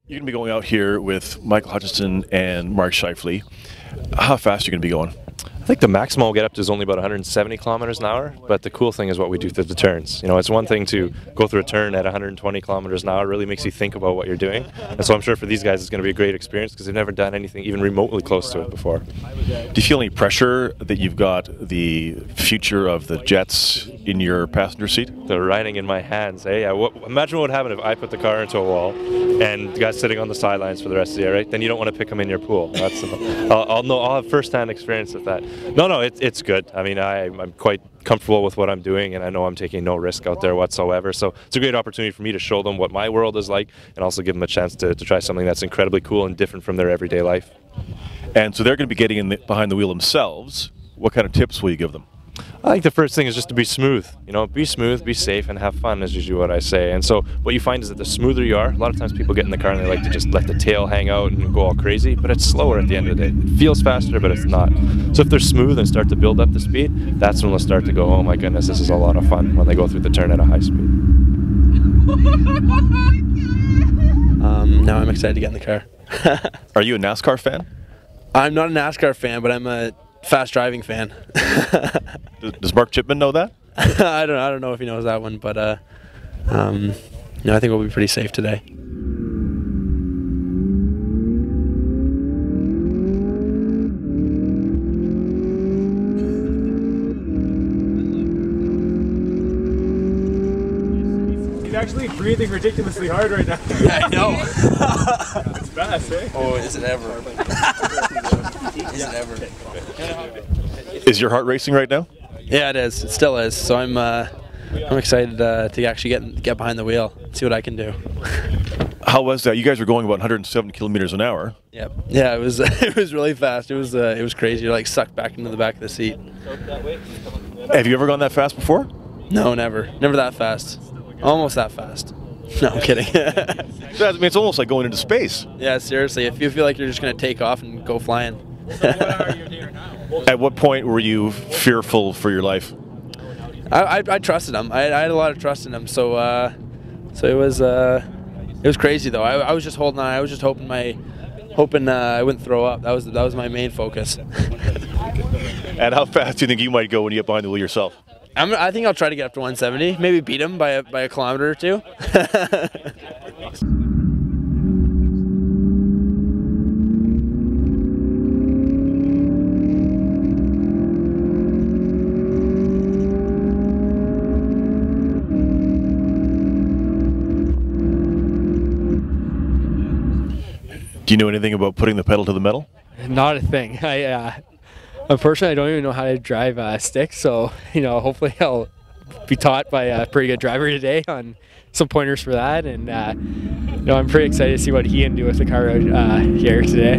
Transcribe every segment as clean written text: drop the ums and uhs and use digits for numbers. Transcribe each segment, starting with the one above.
You're going to be going out here with Michael Hutchinson and Mark Scheifele. How fast are you going to be going? I think the maximum we'll get up to is only about 170 kilometers an hour, but the cool thing is what we do through the turns. You know, it's one thing to go through a turn at 120 kilometers an hour. It really makes you think about what you're doing. And so I'm sure for these guys it's going to be a great experience because they've never done anything even remotely close to it before. Do you feel any pressure that you've got the future of the Jets in your passenger seat? They're riding in my hands, eh? Imagine what would happen if I put the car into a wall and the guy's sitting on the sidelines for the rest of the year, right? Then you don't want to pick him in your pool. I'll have first-hand experience with that. No, it's good. I mean, I'm quite comfortable with what I'm doing, and I know I'm taking no risk out there whatsoever. So it's a great opportunity for me to show them what my world is like and also give them a chance to try something that's incredibly cool and different from their everyday life. And so they're going to be getting behind the wheel themselves. What kind of tips will you give them? I think the first thing is just to be smooth. You know, be smooth, be safe, and have fun is usually what I say. And so what you find is that the smoother you are, a lot of times people get in the car and they like to just let the tail hang out and go all crazy, but it's slower at the end of the day. It feels faster, but it's not. So if they're smooth and start to build up the speed, that's when they'll start to go, oh my goodness, this is a lot of fun when they go through the turn at a high speed. Now I'm excited to get in the car. Are you a NASCAR fan? I'm not a NASCAR fan, but I'm a fast driving fan. Does Mark Chipman know that? I don't know if he knows that one, but I think we'll be pretty safe today. He's actually breathing ridiculously hard right now. Yeah, I know. It's fast, eh? Oh, is it ever? Is it ever? Is your heart racing right now? Yeah, it is. It still is. So I'm excited to actually get behind the wheel, see what I can do. How was that? You guys were going about 170 kilometers an hour. Yep. Yeah, it was it was really fast. It was crazy. You're like sucked back into the back of the seat. Have you ever gone that fast before? No, never. Never that fast. Almost that fast. No, I'm kidding. I mean, it's almost like going into space. Yeah, seriously. If you feel like you're just going to take off and go flying. At what point were you fearful for your life? I trusted him. I had a lot of trust in him. So it was crazy though. I was just holding on. I was just hoping I wouldn't throw up. That was my main focus. And how fast do you think you might go when you get behind the wheel yourself? I think I'll try to get up to 170. Maybe beat him by a kilometer or two. Do you know anything about putting the pedal to the metal? Not a thing. Unfortunately, I don't even know how to drive a stick, so hopefully I'll be taught by a pretty good driver today on some pointers for that, and I'm pretty excited to see what he can do with the car out here today.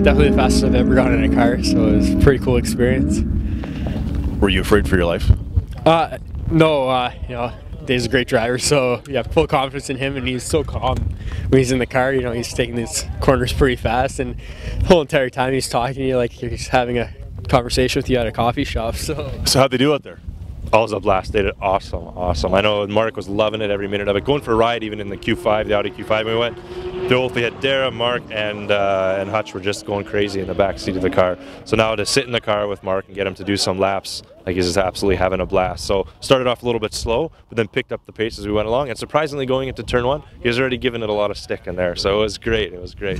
Definitely the fastest I've ever gone in a car, so it was a pretty cool experience. Were you afraid for your life? No, Dave's a great driver, so you have full confidence in him, and he's so calm when he's in the car. He's taking these corners pretty fast, and the whole entire time he's talking to you like he's having a conversation with you at a coffee shop. So how'd they do out there? All was a blast. They did awesome. I know Mark was loving it every minute of it. Going for a ride even in the Q5, the Audi Q5 we went. We had Dara, Mark, and Hutch were just going crazy in the back seat of the car. So now to sit in the car with Mark and get him to do some laps, like he's just absolutely having a blast. So started off a little bit slow, but then picked up the pace as we went along. And surprisingly, going into turn one, he was already giving it a lot of stick in there. So it was great. It was great.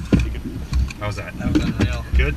How was that? That was unreal. Good?